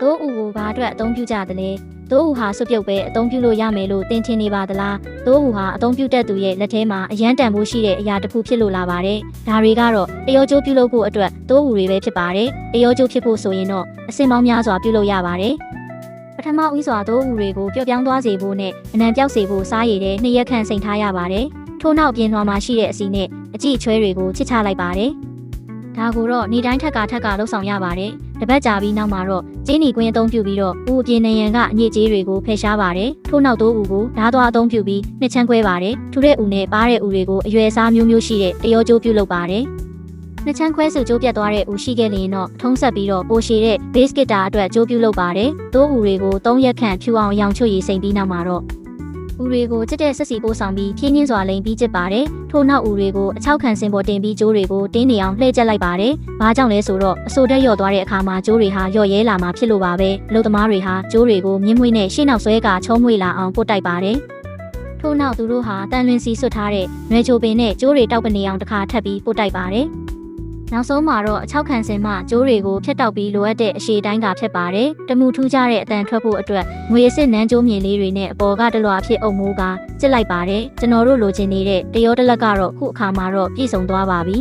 တိုးဦးကိုဘာအတွက်အသုံးပြုကြသလဲတိုးဦးဟာစွပ်ပြုတ်ပဲအသုံးပြုလို့ရမယ်လို့သင်ထင်နေပါသလားတိုးဦးဟာအသုံးပြုတတ်သူရဲ့လက်ထဲမှာအရန်တန်ဖို့ရှိတဲ့အရာတစ်ခုဖြစ်လို့လာပါတယ်ဒါတွေကတော့တရောကျိုးပြုလုပ်ဖို့အတွက်တိုးဦးတွေပဲဖြစ်ပါတယ်တရောကျိုးဖြစ်ဖို့ဆိုရင်တော့အစင်ပေါင်းများစွာပြုလုပ်ရပါတယ်ပထမဦးစွာတိုးဦးတွေကိုပျော့ပြောင်းသွားစေဖို့နဲ့အနံပြောက်စေဖို့စားရည်တဲ့2ရက်ခန့်စိမ်ထားရပါတယ်ထို့နောက်ပြင်လွှာမှာရှိတဲ့အစီနဲ့အကြည့်အချွဲတွေကိုချစ်ချလိုက်ပါတယ်ဒါကိုတော့နေတိုင်းထက်ကလှုပ်ဆောင်ရပါတယ်တပတ်ကြာပြီးနောက်မှာတော့ကျင်းနီကွင်းအသုံးပြုပြီးတော့ဦးအပြင်းနေရန်ကအညစ်အကြေးတွေကိုဖယ်ရှားပါတယ်ထို့နောက်တိုးဦးကိုဓာတ်သွားအသုံးပြုပြီးနှစ်ချမ်းခွဲပါတယ်ထူတဲ့ဦးနဲ့ပါးတဲ့ဦးတွေကိုအရွယ်အစားမျိုးမျိုးရှိတဲ့တရောကျိုးပြုလုပ်ပါတယ်နှစ်ချမ်းခွဲစုကျိုးပြတ်သွားတဲ့ဦးရှိခဲ့ရင်တော့ထုံးဆက်ပြီးတော့ပိုရှည်တဲ့ base guitar အတွက်ကျိုးပြုလုပ်ပါတယ်တိုးဦးတွေကို3ရက်ခန့်ဖြူအောင်ရောင်ချွတ်ရည်စိမ်ပြီးနောက်မှာတော့ဦးတွေကိုကြက်တဲ့ဆက်စီပိုးဆောင်ပြီးဖြင်းချင်းစွာလိမ်ပြီးကျစ်ပါတယ်ထို့နောက်ဦးတွေကိုအချောက်ခံစင်ပေါ်တင်ပြီးကျိုးတွေကိုတင်းနေအောင်လှည့်ကျက်လိုက်ပါတယ်ဘာကြောင့်လဲဆိုတော့အဆိုတက်လျော့သွားတဲ့အခါမှာကျိုးတွေဟာလျော့ရဲလာမှာဖြစ်လို့ပါပဲအလုပ်သမားတွေဟာကျိုးတွေကိုမြင်းမွေးနဲ့ရှေ့နောက်ဆွဲကချုံးမွေလာအောင်ပုတ်တိုက်ပါတယ်ထို့နောက်သူတို့ဟာတန်လွင်စီဆွတ်ထားတဲ့နွယ်ချိုပင်နဲ့ကျိုးတွေတောက်ပနေအောင်တစ်ခါထပ်ပြီးပုတ်တိုက်ပါတယ်နောက်ဆုံးမှာတော့အချောက်ခံစင်မှကျိုးတွေကိုဖျက်တောက်ပြီးလိုအပ်တဲ့အရှည်တိုင်းကဖြစ်ပါတယ်တမူထူးခြားတဲ့အတန်ထွက်ဖို့အတွက်ငွေအစစ်နန်းကျိုးမြင်လေးတွေနဲ့အပေါ်ကတလွာဖြစ်အုပ်မိုးကကျစ်လိုက်ပါတယ်ကျွန်တော်တို့လိုချင်နေတဲ့တရောတလက်ကတော့ခုအခါမှာတော့ပြည့်စုံသွားပါပြီ